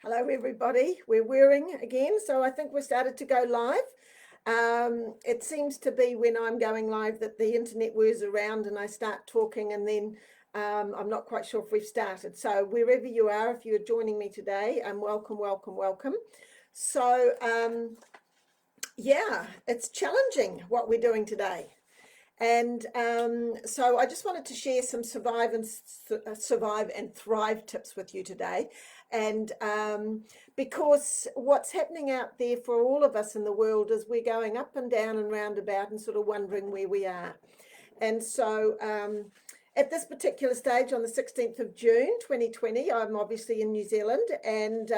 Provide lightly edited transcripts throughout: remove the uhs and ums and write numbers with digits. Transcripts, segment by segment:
Hello, everybody. We're whirring again, so I think we started to go live. It seems to be when I'm going live that the internet whirs around and I start talking, and then I'm not quite sure if we've started. So wherever you are, if you're joining me today, welcome, welcome, welcome. So yeah, it's challenging what we're doing today. And so I just wanted to share some survive and thrive tips with you today. And because what's happening out there for all of us in the world is we're going up and down and round about and sort of wondering where we are. And so at this particular stage on the 16th of June, 2020, I'm obviously in New Zealand, and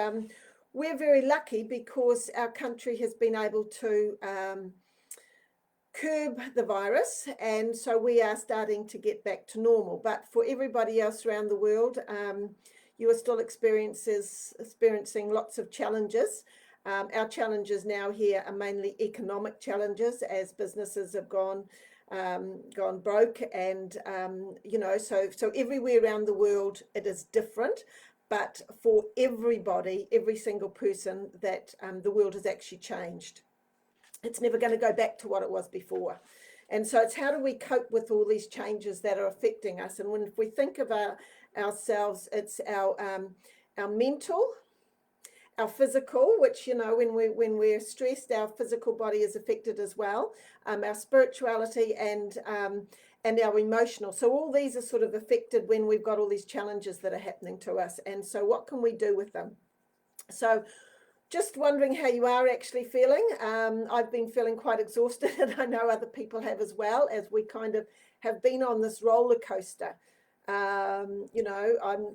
we're very lucky because our country has been able to curb the virus, and so we are starting to get back to normal. But for everybody else around the world, you are still experiencing lots of challenges. Our challenges now here are mainly economic challenges, as businesses have gone broke, and so everywhere around the world it is different. But for everybody, every single person, that the world has actually changed. It's never going to go back to what it was before. And so it's how do we cope with all these changes that are affecting us? And if we think of ourselves, it's our mental, our physical, which, when we're stressed, our physical body is affected as well, our spirituality, and our emotional. So all these are sort of affected when we've got all these challenges that are happening to us. And so what can we do with them? So just wondering how you are actually feeling. I've been feeling quite exhausted, and I know other people have as well, as we kind of have been on this roller coaster. I'm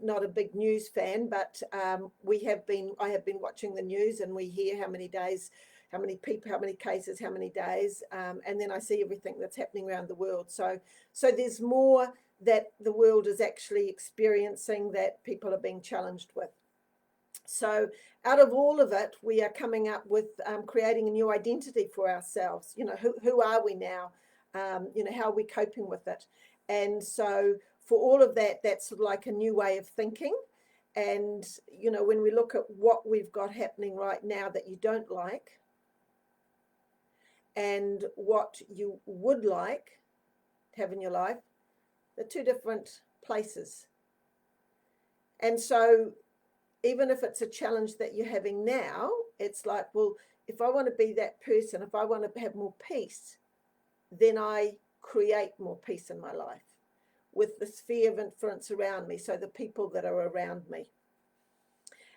not a big news fan, but I have been watching the news, and we hear how many days, how many people, how many cases, how many days, and then I see everything that's happening around the world. So there's more that the world is actually experiencing that people are being challenged with. So out of all of it, we are coming up with creating a new identity for ourselves. Who are we now? How are we coping with it? And so for all of that, that's sort of like a new way of thinking. And, when we look at what we've got happening right now that you don't like, and what you would like to have in your life, they're two different places. And so even if it's a challenge that you're having now, it's like, well, if I want to be that person, if I want to have more peace, then I create more peace in my life with the sphere of influence around me, so the people that are around me.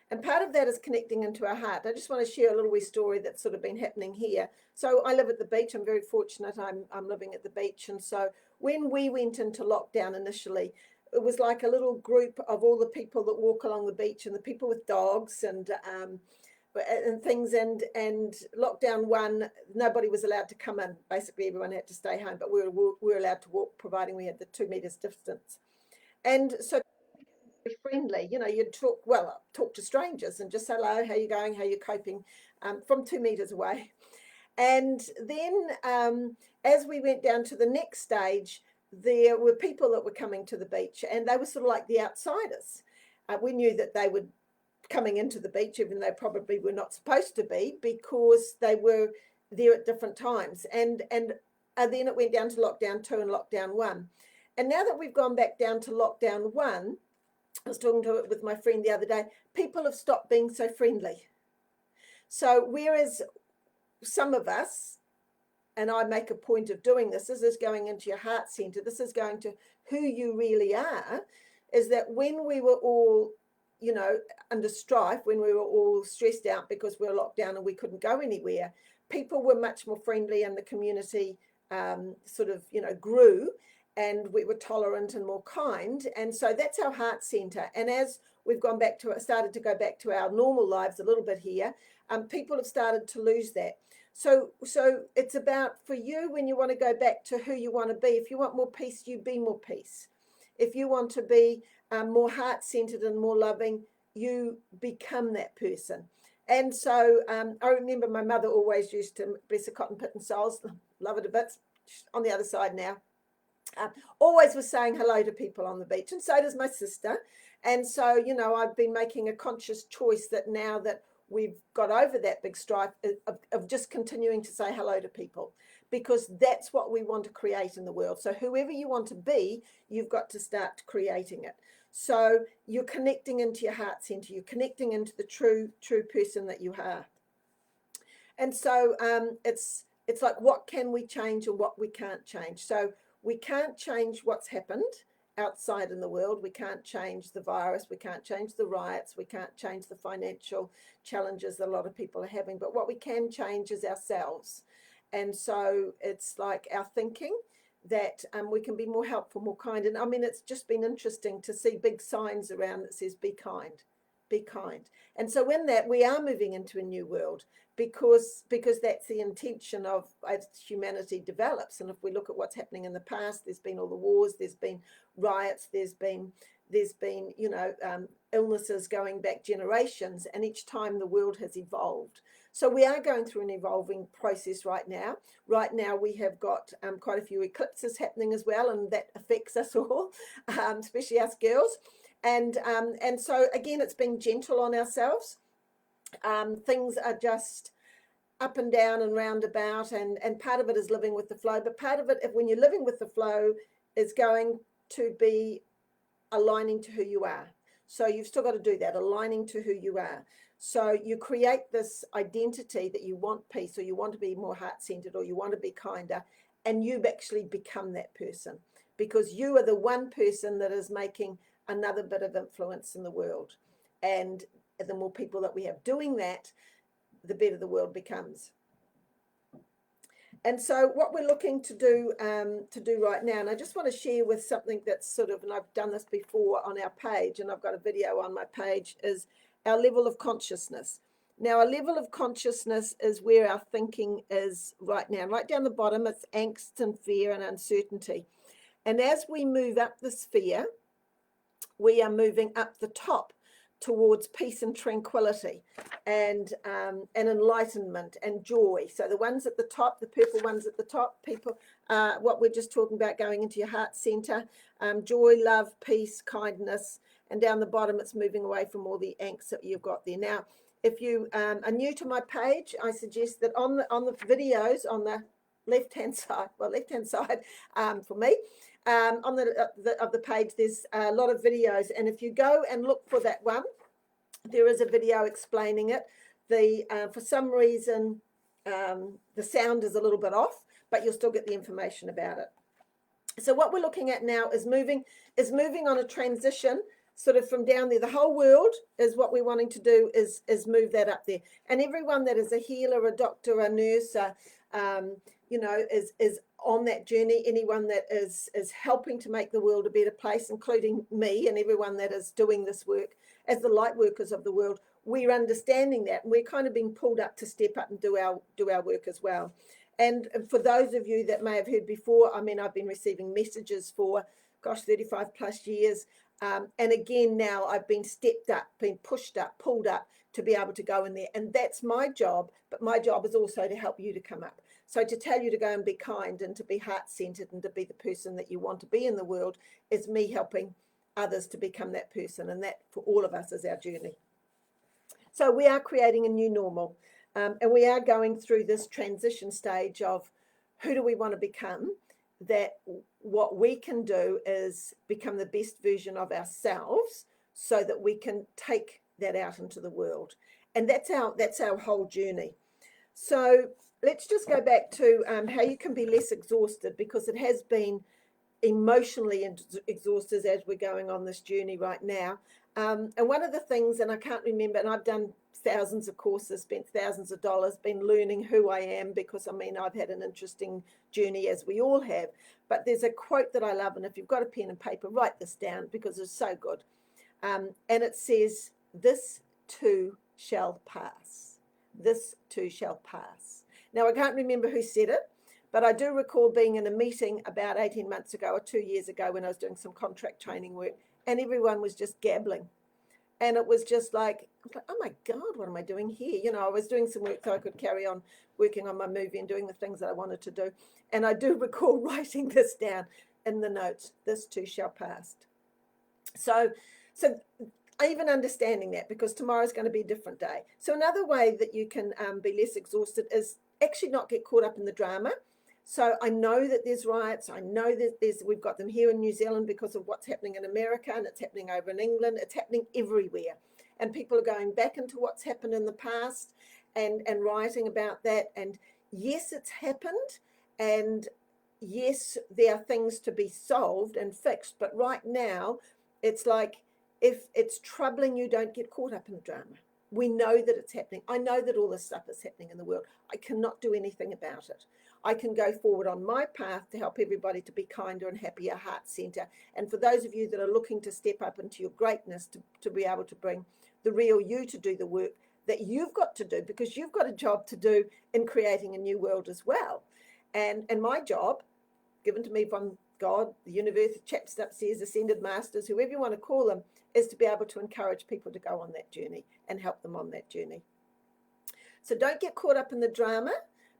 And part of that is connecting into our heart. I just want to share a little wee story that's sort of been happening here. So I live at the beach. I'm very fortunate. I'm living at the beach. And so when we went into lockdown initially, it was like a little group of all the people that walk along the beach, and the people with dogs and things. And lockdown one, nobody was allowed to come in. Basically, everyone had to stay home, but we were allowed to walk, providing we had the 2 meters distance. And so friendly, you'd talk to strangers and just say hello, how you going, how you coping, from 2 meters away. And then as we went down to the next stage, there were people that were coming to the beach, and they were sort of like the outsiders. We knew that they were coming into the beach, even though probably were not supposed to be, because they were there at different times. And then it went down to lockdown 2 and lockdown 1. And now that we've gone back down to lockdown 1, I was talking to it with my friend the other day, people have stopped being so friendly. So whereas some of us, and I make a point of doing this is going into your heart center, this is going to who you really are, is that when we were all, under strife, when we were all stressed out because we were locked down and we couldn't go anywhere, people were much more friendly, and the community grew, and we were tolerant and more kind. And so that's our heart center. And as we've started to go back to our normal lives a little bit here, people have started to lose that. So it's about, for you, when you want to go back to who you want to be, if you want more peace, you be more peace. If you want to be more heart-centered and more loving, you become that person. And so I remember my mother always used to, bless her cotton pit and souls, love it a bit, on the other side now, always was saying hello to people on the beach, and so does my sister. And so, you know, I've been making a conscious choice that now that we've got over that big strife of just continuing to say hello to people, because that's what we want to create in the world. So whoever you want to be, you've got to start creating it. So you're connecting into your heart center, you're connecting into the true person that you are. And so it's like, what can we change and what we can't change? So we can't change what's happened outside in the world. We can't change the virus. We can't change the riots. We can't change the financial challenges that a lot of people are having. But what we can change is ourselves. And so it's like our thinking, that we can be more helpful, more kind. And I mean, it's just been interesting to see big signs around that says, be kind, be kind. And so in that, we are moving into a new world, because that's the intention of as humanity develops. And if we look at what's happening in the past, there's been all the wars, there's been riots, there's been you know, illnesses going back generations, and each time the world has evolved. So we are going through an evolving process right now. Right now we have got quite a few eclipses happening as well, and that affects us all, especially us girls. And so again, it's being gentle on ourselves. Things are just up and down and roundabout, and part of it is living with the flow. But part of it, when you're living with the flow, is going to be aligning to who you are. So you've still got to do that, aligning to who you are. So you create this identity that you want peace, or you want to be more heart-centered, or you want to be kinder, and you actually become that person, because you are the one person that is making another bit of influence in the world. And the more people that we have doing that, the better the world becomes. And so what we're looking to do right now, and I just want to share with something that's sort of, and I've done this before on our page, and I've got a video on my page, is our level of consciousness. Now, our level of consciousness is where our thinking is right now. Right down the bottom, it's angst and fear and uncertainty. And as we move up the sphere, we are moving up the top towards peace and tranquility and enlightenment and joy. So the ones at the top, the purple ones at the top, people, what we're just talking about, going into your heart center, joy, love, peace, kindness. And down the bottom, it's moving away from all the angst that you've got there. Now, if you are new to my page, I suggest that on the videos on the left-hand side for me, on the page, there's a lot of videos, and if you go and look for that one, there is a video explaining it. For some reason, the sound is a little bit off, but you'll still get the information about it. So what we're looking at now is moving on a transition, sort of from down there. The whole world is what we're wanting to do is move that up there. And everyone that is a healer, a doctor, a nurse, you know, is on that journey. Anyone that is helping to make the world a better place, including me and everyone that is doing this work as the light workers of the world, we're understanding that, and we're kind of being pulled up to step up and do our work as well. And for those of you that may have heard before, I mean, I've been receiving messages for 35 plus years. And again, now I've been stepped up, been pushed up, pulled up to be able to go in there. And that's my job. But my job is also to help you to come up. So to tell you to go and be kind and to be heart-centered and to be the person that you want to be in the world is me helping others to become that person. And that for all of us is our journey. So we are creating a new normal. And we are going through this transition stage of who do we want to become, that what we can do is become the best version of ourselves so that we can take that out into the world. And that's our whole journey. So let's just go back to how you can be less exhausted, because it has been emotionally exhausted as we're going on this journey right now. And one of the things, and I can't remember, and I've done thousands of courses, spent thousands of dollars, been learning who I am, because I mean, I've had an interesting journey, as we all have. But there's a quote that I love, and if you've got a pen and paper, write this down, because it's so good. And it says, "This too shall pass. This too shall pass." Now, I can't remember who said it, but I do recall being in a meeting about 18 months ago or 2 years ago when I was doing some contract training work, and everyone was just gabbling. And it was just like, oh my God, what am I doing here? You know, I was doing some work so I could carry on working on my movie and doing the things that I wanted to do. And I do recall writing this down in the notes, "This too shall pass." So So even understanding that, because tomorrow's going to be a different day. So another way that you can be less exhausted is actually not get caught up in the drama. So I know that there's riots. I know that we've got them here in New Zealand because of what's happening in America, and it's happening over in England. It's happening everywhere. And people are going back into what's happened in the past and writing about that. And yes, it's happened. And yes, there are things to be solved and fixed. But right now, it's like, if it's troubling you, don't get caught up in the drama. We know that it's happening. I know that all this stuff is happening in the world. I cannot do anything about it. I can go forward on my path to help everybody to be kinder and happier, heart center. And for those of you that are looking to step up into your greatness, to be able to bring the real you to do the work that you've got to do, because you've got a job to do in creating a new world as well. And my job, given to me from God, the universe, chaps upstairs, ascended masters, whoever you want to call them, is to be able to encourage people to go on that journey and help them on that journey. So don't get caught up in the drama,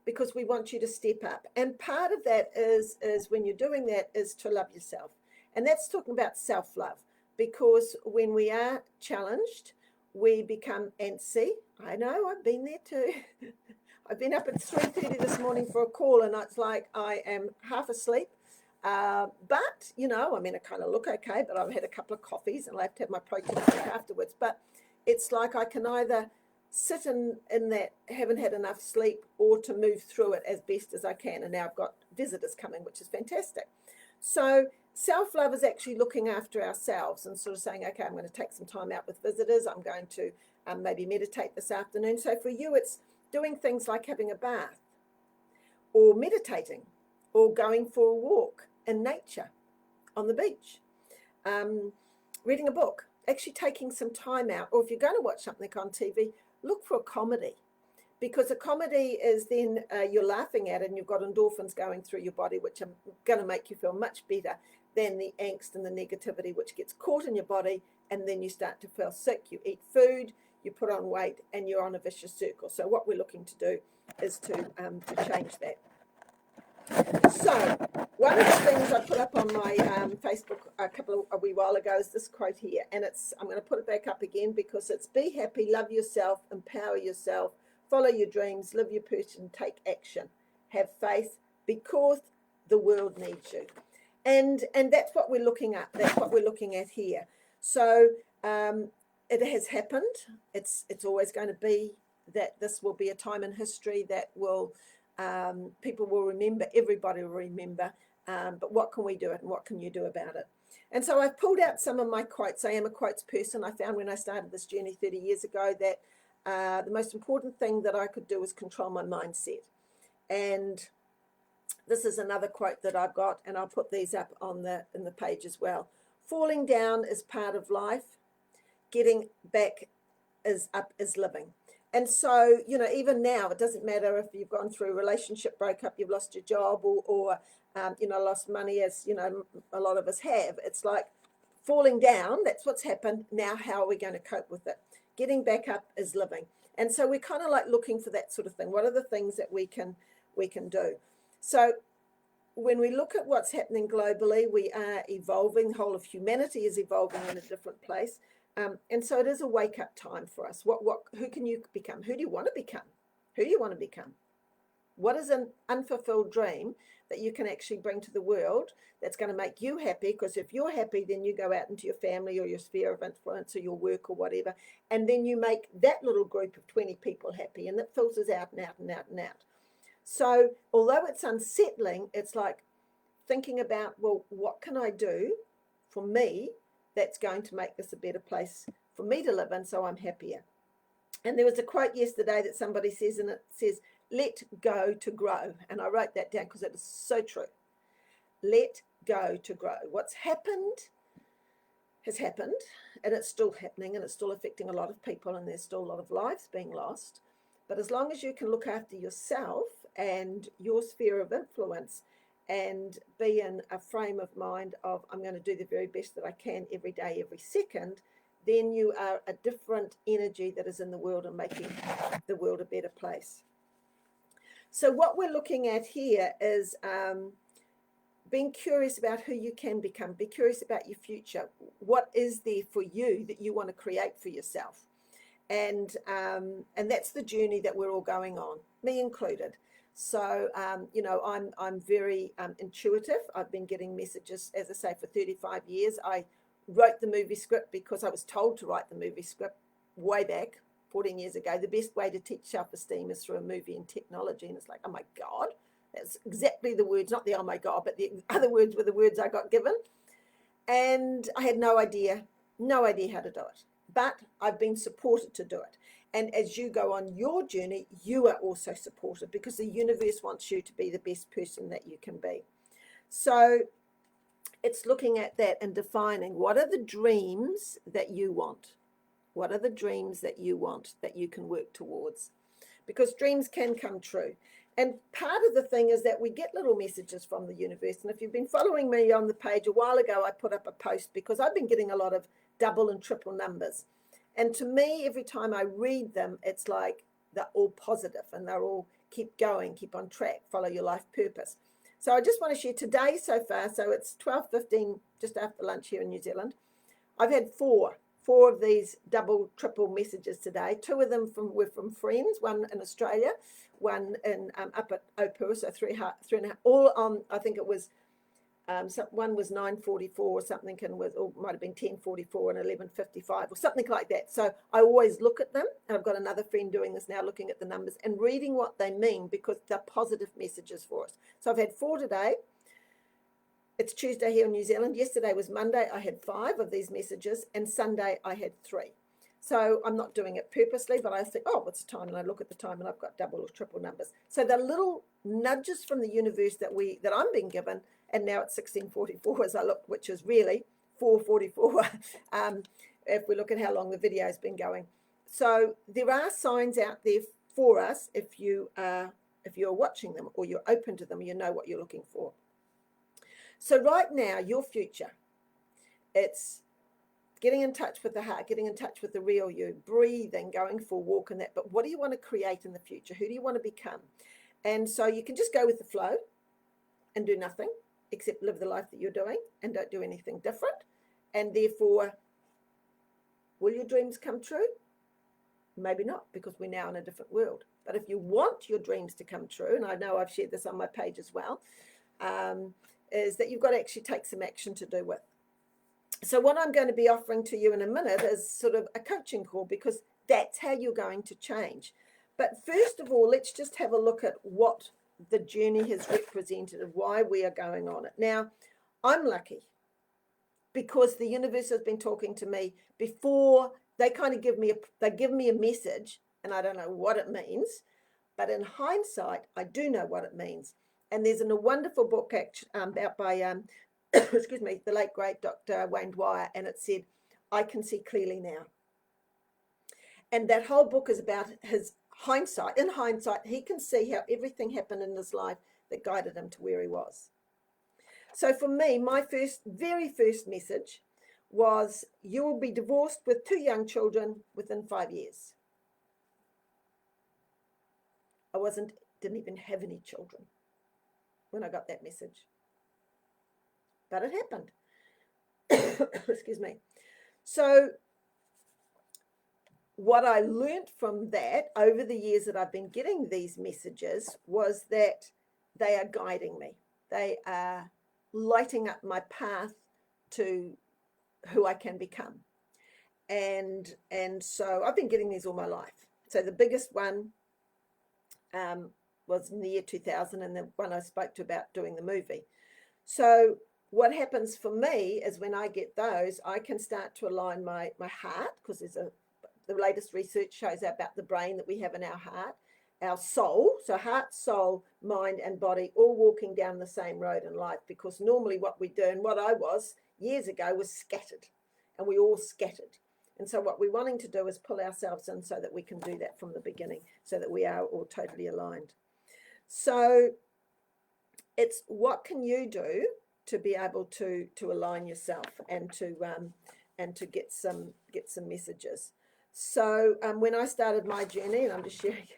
because we want you to step up. And part of that is when you're doing that is to love yourself. And that's talking about self-love, because when we are challenged, we become antsy. I know, I've been there too. I've been up at 3:30 this morning for a call, and it's like I am half asleep. But, you know, I mean, I kind of look okay, but I've had a couple of coffees and I have to have my protein shake afterwards. But it's like I can either sit in that, haven't had enough sleep, or to move through it as best as I can. And now I've got visitors coming, which is fantastic. So self-love is actually looking after ourselves and sort of saying, okay, I'm going to take some time out with visitors. I'm going to maybe meditate this afternoon. So for you, it's doing things like having a bath, or meditating, or going for a walk in nature on the beach, reading a book, actually taking some time out. Or if you're going to watch something on TV, look for a comedy, because a comedy is then you're laughing at it and you've got endorphins going through your body, which are going to make you feel much better than the angst and the negativity, which gets caught in your body, and then you start to feel sick. You eat food, you put on weight, and you're on a vicious circle. So what we're looking to do is to change that. So one of the things I put up on my Facebook a wee while ago is this quote here, and I'm going to put it back up again, because it's: be happy, love yourself, empower yourself, follow your dreams, live your purpose, and take action. Have faith, because the world needs you. And that's what we're looking at. That's what we're looking at here. So it has happened. It's always going to be that this will be a time in history that will people will remember, everybody will remember, but what can we do and what can you do about it? And so I've pulled out some of my quotes. I am a quotes person. I found when I started this journey 30 years ago that the most important thing that I could do was control my mindset. And this is another quote that I've got, and I'll put these up in the page as well. Falling down is part of life. Getting back up is living. And so, you know, even now, it doesn't matter if you've gone through a relationship breakup, you've lost your job, or you know, lost money, as, you know, a lot of us have. It's like falling down, that's what's happened. Now, how are we going to cope with it? Getting back up is living. And so we're kind of like looking for that sort of thing. What are the things that we can do? So when we look at what's happening globally, we are evolving. The whole of humanity is evolving in a different place. And so it is a wake-up time for us. Who can you become? Who do you want to become? Who do you want to become? What is an unfulfilled dream that you can actually bring to the world that's going to make you happy? Because if you're happy, then you go out into your family or your sphere of influence or your work or whatever, and then you make that little group of 20 people happy, and it filters out and out and out and out. So although it's unsettling, it's like thinking about, well, what can I do for me that's going to make this a better place for me to live in, so I'm happier? And there was a quote yesterday that somebody says, and it says, let go to grow. And I wrote that down because it is so true. Let go to grow. What's happened has happened, and it's still happening, and it's still affecting a lot of people, and there's still a lot of lives being lost. But as long as you can look after yourself and your sphere of influence, and be in a frame of mind of, I'm going to do the very best that I can every day, every second, then you are a different energy that is in the world and making the world a better place. So what we're looking at here is being curious about who you can become. Be curious about your future. What is there for you that you want to create for yourself? And that's the journey that we're all going on, me included. So, you know, I'm very intuitive. I've been getting messages, as I say, for 35 years. I wrote the movie script because I was told to write the movie script way back 14 years ago. The best way to teach self-esteem is through a movie and technology. And it's like, oh my God, that's exactly the words, not the oh my God, but the other words were the words I got given. And I had no idea how to do it. But I've been supported to do it. And as you go on your journey, you are also supported because the universe wants you to be the best person that you can be. So it's looking at that and defining what are the dreams that you want? What are the dreams that you want that you can work towards? Because dreams can come true. And part of the thing is that we get little messages from the universe. And if you've been following me on the page, a while ago, I put up a post because I've been getting a lot of double and triple numbers. And to me, every time I read them, it's like they're all positive and they're all keep going, keep on track, follow your life purpose. So I just want to share today so far. So it's 12:15, just after lunch here in New Zealand. I've had four of these double, triple messages today. Two of them were from friends, one in Australia, one in up at Opua, so 3.5, all on, I think it was, one was 9:44 or something, and might have been 10:44 and 11:55 or something like that. So I always look at them, and I've got another friend doing this now, looking at the numbers and reading what they mean because they're positive messages for us. So I've had four today. It's Tuesday here in New Zealand. Yesterday was Monday. I had 5 of these messages, and Sunday I had 3. So I'm not doing it purposely, but I think, oh, what's the time? And I look at the time, and I've got double or triple numbers. So the little nudges from the universe that I'm being given, and now it's 16:44 as I look, which is really 4:44. If we look at how long the video has been going. So there are signs out there for us if you're watching them or you're open to them, you know what you're looking for. So right now, your future, it's getting in touch with the heart, getting in touch with the real you, breathing, going for a walk and that. But what do you want to create in the future? Who do you want to become? And so you can just go with the flow and do nothing except live the life that you're doing and don't do anything different. And therefore, will your dreams come true? Maybe not, because we're now in a different world. But if you want your dreams to come true, and I know I've shared this on my page as well, is that you've got to actually take some action to do with. So what I'm going to be offering to you in a minute is sort of a coaching call, because that's how you're going to change. But first of all, let's just have a look at what the journey has represented and why we are going on it. Now, I'm lucky because the universe has been talking to me before. They kind of give me a message, and I don't know what it means, but in hindsight, I do know what it means. And there's a wonderful book out by, excuse me, the late great Dr. Wayne Dwyer, and it said, I can see clearly now. And that whole book is about his hindsight. In hindsight, he can see how everything happened in his life that guided him to where he was. So for me, my very first message was, you will be divorced with 2 young children within 5 years. I didn't even have any children when I got that message. But it happened. Excuse me. So what I learned from that over the years that I've been getting these messages was that they are guiding me. They are lighting up my path to who I can become. And so I've been getting these all my life. So the biggest one was in the year 2000, and the one I spoke to about doing the movie. So what happens for me is when I get those, I can start to align my heart, because the latest research shows about the brain that we have in our heart, our soul, so heart, soul, mind and body all walking down the same road in life, because normally what we do, and what I was years ago, was scattered, and we all scattered. And so what we're wanting to do is pull ourselves in so that we can do that from the beginning, so that we are all totally aligned. So it's what can you do to be able to align yourself and to get some messages. So when I started my journey, and I'm just sharing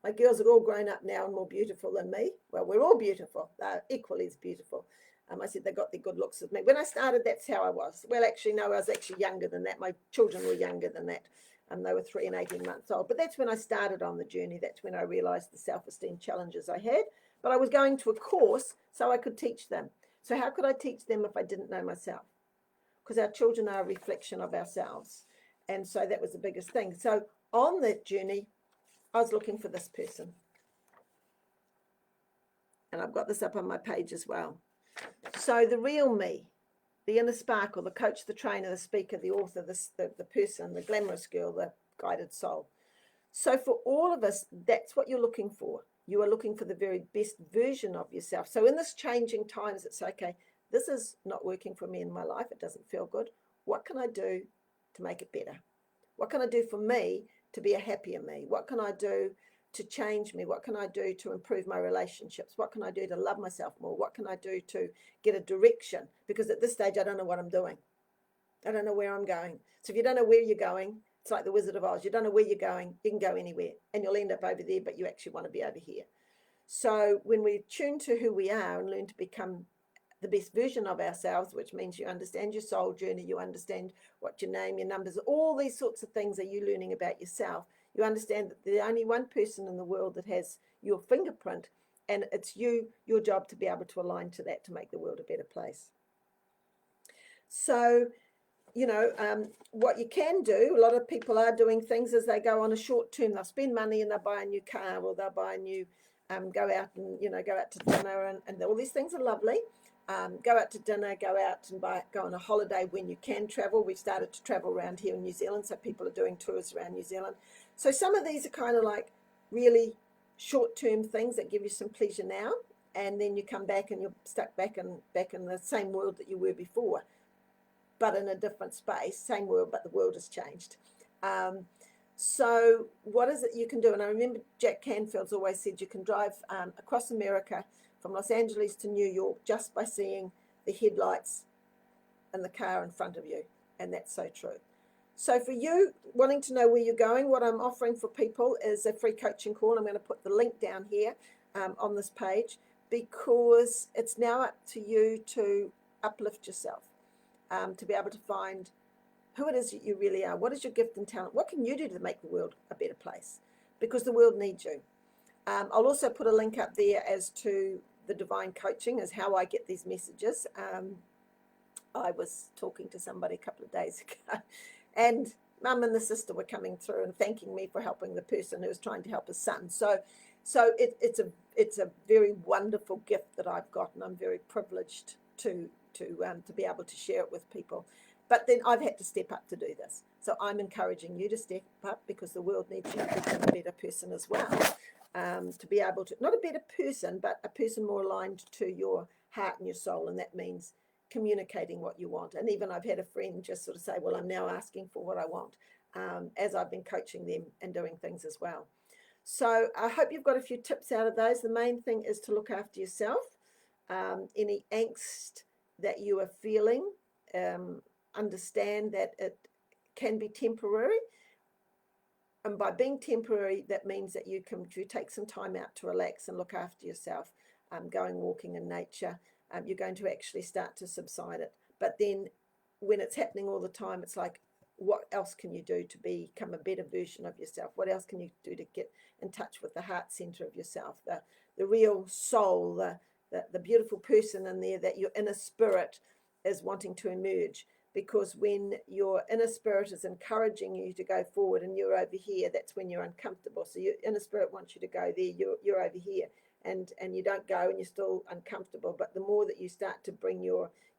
My girls are all grown up now and more beautiful than me. Well, we're all beautiful. They're equally as beautiful. I said they got the good looks of me. When I started, that's how I was. Well, actually, no, I was actually younger than that. My children were younger than that. They were 3 and 18 months old. But that's when I started on the journey. That's when I realized the self-esteem challenges I had. But I was going to a course so I could teach them. So how could I teach them if I didn't know myself? Because our children are a reflection of ourselves. And so that was the biggest thing. So on that journey, I was looking for this person. And I've got this up on my page as well. So the real me, the inner sparkle, the coach, the trainer, the speaker, the author, the person, the glamorous girl, the guided soul. So for all of us, that's what you're looking for. You are looking for the very best version of yourself. So in this changing times, it's okay, this is not working for me in my life. It doesn't feel good. What can I do to make it better? What can I do for me to be a happier me? What can I do to change me? What can I do to improve my relationships? What can I do to love myself more? What can I do to get a direction? Because at this stage, I don't know what I'm doing. I don't know where I'm going. So if you don't know where you're going, it's like the Wizard of Oz. You don't know where you're going, you can go anywhere and you'll end up over there, but you actually want to be over here. So when we tune to who we are and learn to become the best version of ourselves, which means you understand your soul journey, you understand what your name, your numbers, all these sorts of things are you learning about yourself. You understand that there's only one person in the world that has your fingerprint, and it's you, your job to be able to align to that to make the world a better place. So, what you can do, a lot of people are doing things as they go on a short term. They'll spend money and they'll buy a new car, or they'll buy a new, go out and, go out to dinner, and all these things are lovely. Go out to dinner, go out and go on a holiday when you can travel. We've started to travel around here in New Zealand, so people are doing tours around New Zealand. So some of these are kind of like really short-term things that give you some pleasure now, and then you come back and you're stuck back in the same world that you were before, but in a different space. Same world, but the world has changed. So what is it you can do? And I remember Jack Canfield's always said you can drive across America from Los Angeles to New York just by seeing the headlights in the car in front of you. And that's so true. So for you wanting to know where you're going, what I'm offering for people is a free coaching call. I'm going to put the link down here on this page, because it's now up to you to uplift yourself, to be able to find who it is that you really are. What is your gift and talent? What can you do to make the world a better place? Because the world needs you. I'll also put a link up there as to the divine coaching, as how I get these messages. I was talking to somebody a couple of days ago, and Mum and the sister were coming through and thanking me for helping the person who was trying to help his son. So it's a very wonderful gift that I've got, and I'm very privileged to be able to share it with people. But then I've had to step up to do this. So I'm encouraging you to step up, because the world needs you to become a better person as well. To be able to, not a better person, but a person more aligned to your heart and your soul. And that means communicating what you want. And even I've had a friend just sort of say, well, I'm now asking for what I want, as I've been coaching them and doing things as well. So I hope you've got a few tips out of those. The main thing is to look after yourself. Any angst that you are feeling, understand that it can be temporary. And by being temporary, that means that you take some time out to relax and look after yourself, going walking in nature. You're going to actually start to subside it. But then when it's happening all the time, it's like, what else can you do to become a better version of yourself? What else can you do to get in touch with the heart center of yourself, the real soul, the beautiful person in there, that your inner spirit is wanting to emerge? Because when your inner spirit is encouraging you to go forward and you're over here, that's when you're uncomfortable. So your inner spirit wants you to go there, you're over here, and you don't go and you're still uncomfortable. But the more that you start to bring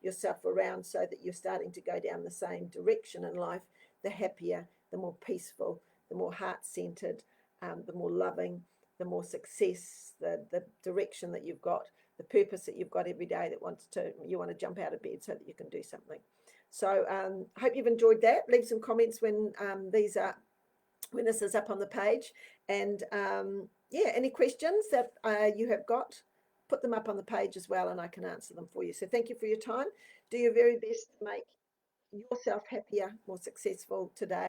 yourself around so that you're starting to go down the same direction in life, the happier, the more peaceful, the more heart-centered, the more loving, the more success, the direction that you've got, the purpose that you've got every day that you want to jump out of bed so that you can do something. So I hope you've enjoyed that. Leave some comments when this is up on the page. And yeah, any questions that you have got, put them up on the page as well, and I can answer them for you. So thank you for your time. Do your very best to make yourself happier, more successful today,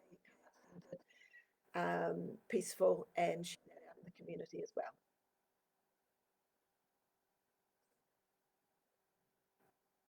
peaceful, and share that out in the community. community as well.